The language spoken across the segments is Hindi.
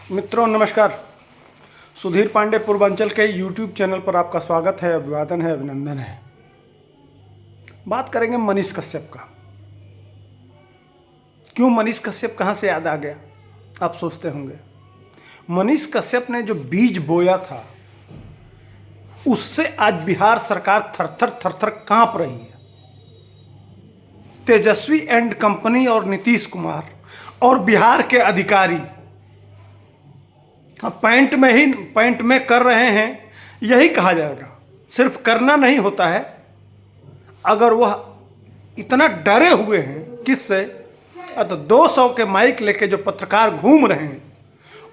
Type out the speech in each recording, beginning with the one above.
मित्रों नमस्कार। सुधीर पांडे पूर्वांचल के यूट्यूब चैनल पर आपका स्वागत है, अभिवादन है, अभिनंदन है। बात करेंगे मनीष कश्यप का। क्यों मनीष कश्यप कहाँ से याद आ गया, आप सोचते होंगे। मनीष कश्यप ने जो बीज बोया था उससे आज बिहार सरकार थर थर कांप रही है। तेजस्वी एंड कंपनी और नीतीश कुमार और बिहार के अधिकारी पैंट में कर रहे हैं, यही कहा जाएगा। सिर्फ करना नहीं होता है, अगर वह इतना डरे हुए हैं किससे, तो 200 के माइक लेके जो पत्रकार घूम रहे हैं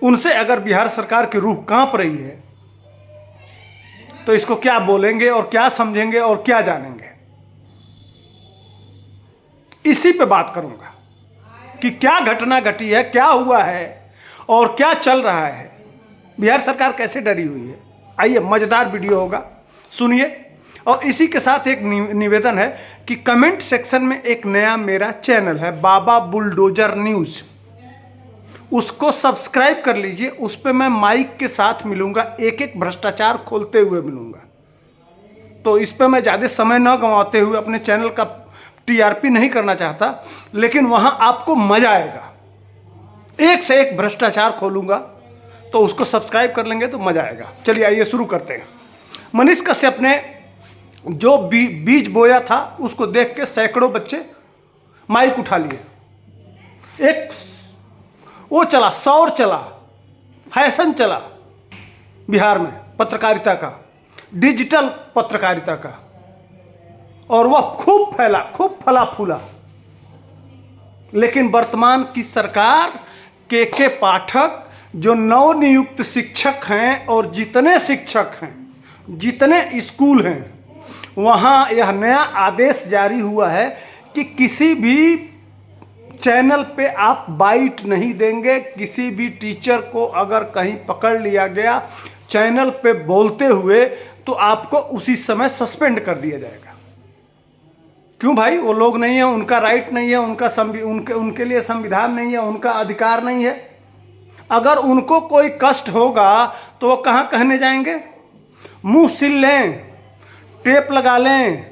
उनसे अगर बिहार सरकार की रूह कांप रही है तो इसको क्या बोलेंगे और क्या समझेंगे और क्या जानेंगे। इसी पे बात करूंगा कि क्या घटना घटी है, क्या हुआ है और क्या चल रहा है, बिहार सरकार कैसे डरी हुई है। आइए, मजेदार वीडियो होगा, सुनिए। और इसी के साथ एक निवेदन है कि कमेंट सेक्शन में एक नया मेरा चैनल है, बाबा बुलडोजर न्यूज़, उसको सब्सक्राइब कर लीजिए। उस पर मैं माइक के साथ मिलूंगा, एक एक भ्रष्टाचार खोलते हुए मिलूंगा। तो इस पर मैं ज़्यादा समय न गंवाते हुए अपने चैनल का टीआरपी नहीं करना चाहता, लेकिन वहाँ आपको मज़ा आएगा। एक से एक भ्रष्टाचार खोलूंगा, तो उसको सब्सक्राइब कर लेंगे तो मज़ा आएगा। चलिए आइए शुरू करते हैं। मनीष कश्यप ने जो बीज बोया था उसको देख के सैकड़ों बच्चे माइक उठा लिए। एक वो चला, सौर चला, फैशन चला बिहार में पत्रकारिता का, डिजिटल पत्रकारिता का, और वह खूब फैला, खूब फला फूला। लेकिन वर्तमान की सरकार के पाठक जो नवनियुक्त शिक्षक हैं और जितने शिक्षक हैं, जितने स्कूल हैं, वहाँ यह नया आदेश जारी हुआ है कि किसी भी चैनल पे आप बाइट नहीं देंगे। किसी भी टीचर को अगर कहीं पकड़ लिया गया चैनल पे बोलते हुए तो आपको उसी समय सस्पेंड कर दिया जाएगा। क्यों भाई? वो लोग नहीं है, उनका राइट नहीं है, उनके लिए संविधान नहीं है, उनका अधिकार नहीं है। अगर उनको कोई कष्ट होगा तो वो कहाँ कहने जाएंगे? मुंह सिल लें, टेप लगा लें,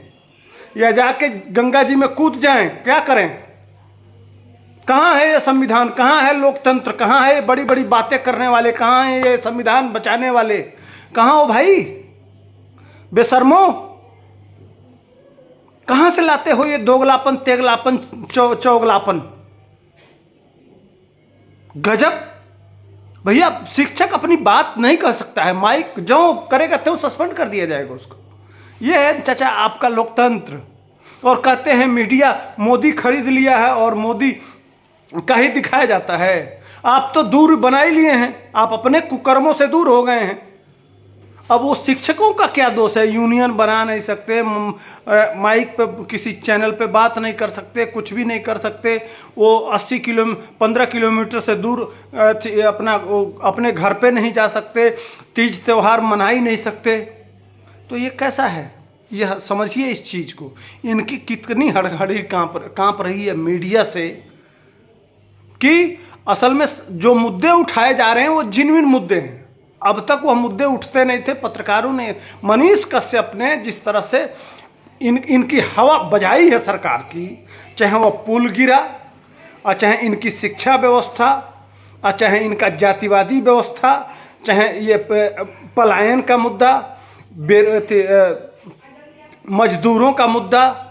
या जाके गंगा जी में कूद जाएं, क्या करें? कहाँ है ये संविधान? कहाँ है लोकतंत्र? कहाँ है ये बड़ी बड़ी बातें करने वाले? कहाँ है ये संविधान बचाने वाले? कहाँ हो भाई बेशर्मो? कहाँ से लाते हो ये दोगलापन, तेगलापन, चौगलापन? गजब भैया। शिक्षक अपनी बात नहीं कह सकता है, माइक जो करेगा तो सस्पेंड कर दिया जाएगा उसको। ये है चाचा आपका लोकतंत्र। और कहते हैं मीडिया मोदी खरीद लिया है और मोदी का ही दिखाया जाता है। आप तो दूर बना ही लिए हैं, आप अपने कुकर्मों से दूर हो गए हैं। अब वो शिक्षकों का क्या दोष है? यूनियन बना नहीं सकते, माइक पे किसी चैनल पे बात नहीं कर सकते, कुछ भी नहीं कर सकते। वो 15 किलोमीटर से दूर अपने घर पे नहीं जा सकते, तीज त्यौहार मना ही नहीं सकते। तो ये कैसा है? यह समझिए इस चीज़ को। इनकी कितनी हड़बड़ी कांप रही है मीडिया से कि असल में जो मुद्दे उठाए जा रहे हैं वो जिन्विन मुद्दे हैं। अब तक वह मुद्दे उठते नहीं थे। पत्रकारों ने, मनीष कश्यप ने जिस तरह से इनकी हवा बजाई है सरकार की, चाहे वह पुल गिरा, और चाहे इनकी शिक्षा व्यवस्था, और चाहे इनका जातिवादी व्यवस्था, चाहे ये पलायन का मुद्दा, मजदूरों का मुद्दा,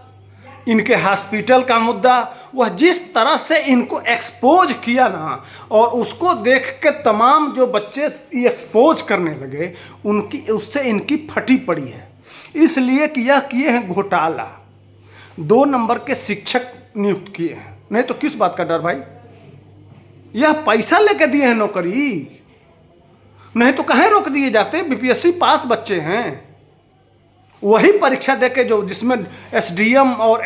इनके हॉस्पिटल का मुद्दा, वह जिस तरह से इनको एक्सपोज किया ना, और उसको देख के तमाम जो बच्चे एक्सपोज करने लगे, उससे इनकी फटी पड़ी है। इसलिए कि यह किए हैं घोटाला, 2 नंबर के शिक्षक नियुक्त किए हैं। नहीं तो किस बात का डर भाई? यह पैसा लेके दिए हैं नौकरी, नहीं तो कहीं रोक दिए जाते। बीपीएससी पास बच्चे हैं, वही परीक्षा देके जो जिसमें एसडीएम और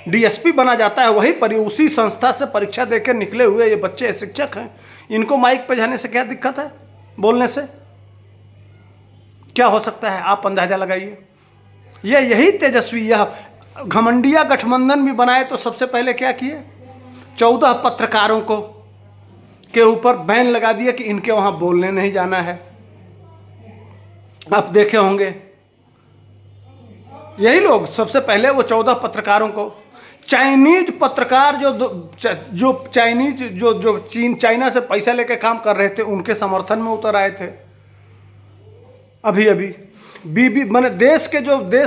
डीएसपी बना जाता है, उसी संस्था से परीक्षा देके निकले हुए ये बच्चे शिक्षक हैं। इनको माइक पे जाने से क्या दिक्कत है? बोलने से क्या हो सकता है? आप अंदाजा लगाइए। यही तेजस्वी, यह घमंडिया गठबंधन भी बनाए तो सबसे पहले क्या किए? 14 पत्रकारों को के ऊपर बैन लगा दिया कि इनके वहां बोलने नहीं जाना है। आप देखे होंगे यही लोग सबसे पहले वो 14 पत्रकारों को, चाइनीज पत्रकार जो चाइनीज जो चाइना से पैसा लेके काम कर रहे थे, उनके समर्थन में उतर आए थे। अभी मैंने देश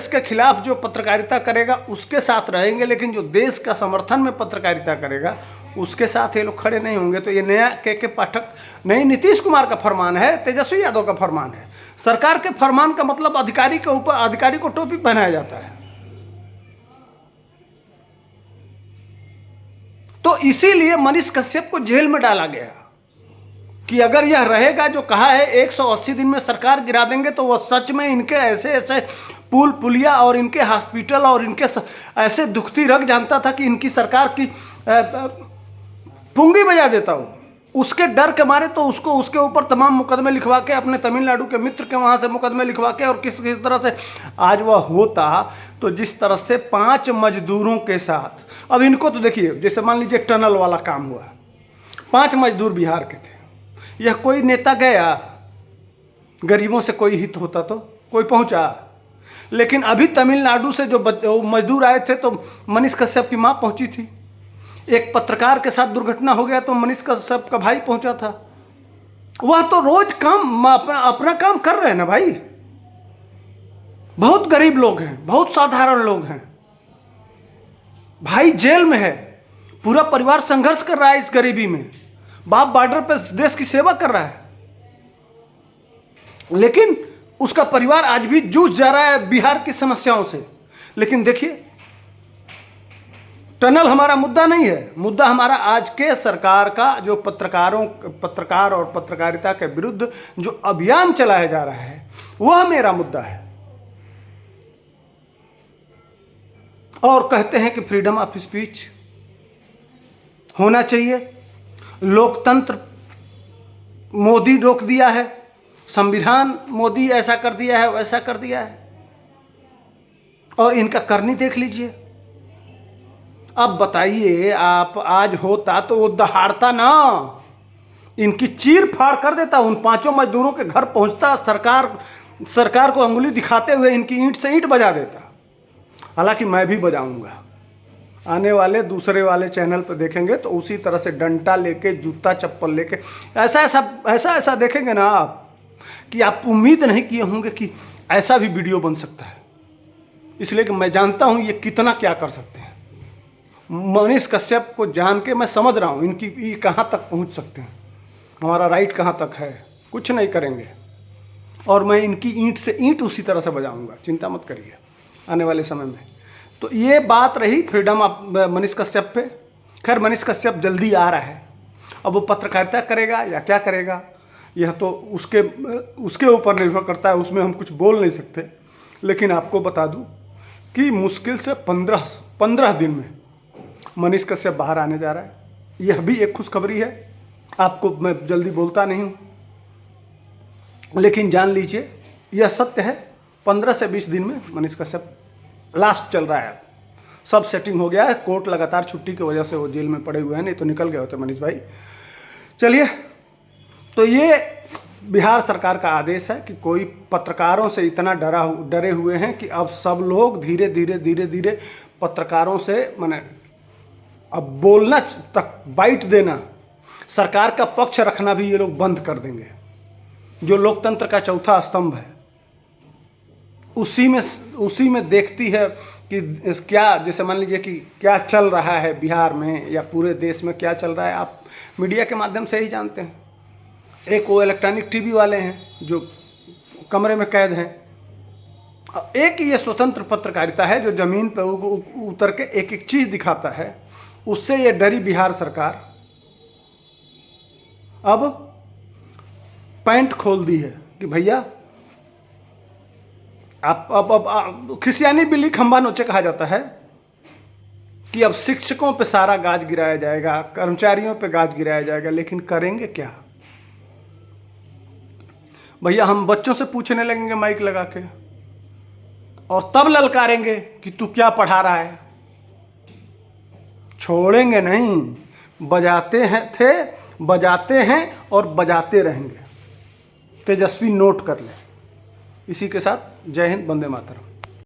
के खिलाफ जो पत्रकारिता करेगा उसके साथ रहेंगे, लेकिन जो देश का समर्थन में पत्रकारिता करेगा उसके साथ ये लोग खड़े नहीं होंगे। तो ये नया के पाठक नहीं, नीतीश कुमार का फरमान है, तेजस्वी यादव का फरमान है। सरकार के फरमान का मतलब अधिकारी के ऊपर, अधिकारी को टोपी पहनाया जाता है। तो इसीलिए मनीष कश्यप को जेल में डाला गया कि अगर यह रहेगा जो कहा है 180 दिन में सरकार गिरा देंगे, तो वह सच में इनके ऐसे ऐसे पुल पुलिया और इनके हॉस्पिटल और इनके ऐसे दुखती रग जानता था कि इनकी सरकार की पुंगी बजा देता हूँ। उसके डर के मारे तो उसके ऊपर तमाम मुकदमे लिखवा के, अपने तमिलनाडु के मित्र के वहाँ से मुकदमे लिखवा के, और किस तरह से आज वह होता। तो जिस तरह से 5 मजदूरों के साथ, अब इनको तो देखिए, जैसे मान लीजिए टनल वाला काम हुआ, 5 मजदूर बिहार के थे। यह कोई नेता गया, गरीबों से कोई हित होता तो कोई पहुँचा, लेकिन अभी तमिलनाडु से जो मजदूर आए थे तो मनीष कश्यप की माँ पहुँची थी। एक पत्रकार के साथ दुर्घटना हो गया तो मनीष कश्यप का भाई पहुंचा था। वह तो रोज काम अपना काम कर रहे हैं ना भाई। बहुत गरीब लोग हैं, बहुत साधारण लोग हैं। भाई जेल में है, पूरा परिवार संघर्ष कर रहा है इस गरीबी में। बाप बॉर्डर पर देश की सेवा कर रहा है, लेकिन उसका परिवार आज भी जूझ जा रहा है बिहार की समस्याओं से। लेकिन देखिए, टनल हमारा मुद्दा नहीं है। मुद्दा हमारा आज के सरकार का जो पत्रकार और पत्रकारिता के विरुद्ध जो अभियान चलाया जा रहा है, वह मेरा मुद्दा है। और कहते हैं कि फ्रीडम ऑफ स्पीच होना चाहिए, लोकतंत्र मोदी रोक दिया है, संविधान मोदी ऐसा कर दिया है, वैसा कर दिया है, और इनका करनी देख लीजिए। अब बताइए, आप आज होता तो वो दहाड़ता ना, इनकी चीर फाड़ कर देता, उन 5 मजदूरों के घर पहुंचता, सरकार को अंगुली दिखाते हुए इनकी ईंट से ईंट बजा देता। हालांकि मैं भी बजाऊंगा, आने वाले दूसरे वाले चैनल पर देखेंगे तो उसी तरह से डंडा लेके, जूता चप्पल लेके, ऐसा देखेंगे ना आप कि आप उम्मीद नहीं किए होंगे कि ऐसा भी वीडियो बन सकता है। इसलिए कि मैं जानता हूं ये कितना क्या कर सकते हैं। मनीष कश्यप को जान के मैं समझ रहा हूँ इनकी कहाँ तक पहुँच सकते हैं, हमारा राइट कहाँ तक है। कुछ नहीं करेंगे, और मैं इनकी ईंट से ईंट उसी तरह से बजाऊंगा, चिंता मत करिए आने वाले समय में। तो ये बात रही फ्रीडम ऑफ मनीष कश्यप पे। खैर, मनीष कश्यप जल्दी आ रहा है, अब वो पत्रकारिता करेगा या क्या करेगा यह तो उसके ऊपर निर्भर करता है, उसमें हम कुछ बोल नहीं सकते। लेकिन आपको बता दूं कि मुश्किल से 15 दिन में मनीष कश्यप बाहर आने जा रहा है। यह भी एक खुशखबरी है। आपको मैं जल्दी बोलता नहीं हूँ, लेकिन जान लीजिए यह सत्य है। 15 से 20 दिन में मनीष कश्यप लास्ट चल रहा है। सब सेटिंग हो गया है, कोर्ट लगातार छुट्टी की वजह से वो जेल में पड़े हुए हैं, नहीं तो निकल गए होते मनीष भाई। चलिए, तो ये बिहार सरकार का आदेश है कि कोई पत्रकारों से इतना डरे हुए हैं कि अब सब लोग धीरे धीरे पत्रकारों से माने अब बोलना तक, बाइट देना, सरकार का पक्ष रखना भी ये लोग बंद कर देंगे। जो लोकतंत्र का चौथा स्तंभ है, उसी में देखती है कि क्या, जैसे मान लीजिए कि क्या चल रहा है बिहार में या पूरे देश में क्या चल रहा है, आप मीडिया के माध्यम से ही जानते हैं। एक वो इलेक्ट्रॉनिक टीवी वाले हैं जो कमरे में कैद हैं, एक ये स्वतंत्र पत्रकारिता है जो ज़मीन पर उतर के एक एक चीज़ दिखाता है। उससे ये डरी बिहार सरकार अब पैंट खोल दी है कि भैया आप अब खिसियानी बिल्ली खंबा नोचे कहा जाता है कि अब शिक्षकों पे सारा गाज गिराया जाएगा, कर्मचारियों पे गाज गिराया जाएगा। लेकिन करेंगे क्या भैया? हम बच्चों से पूछने लगेंगे माइक लगा के, और तब ललकारेंगे कि तू क्या पढ़ा रहा है। छोड़ेंगे नहीं। बजाते हैं थे बजाते हैं और बजाते रहेंगे। तेजस्वी नोट कर लें। इसी के साथ जय हिंद, वंदे मातरम।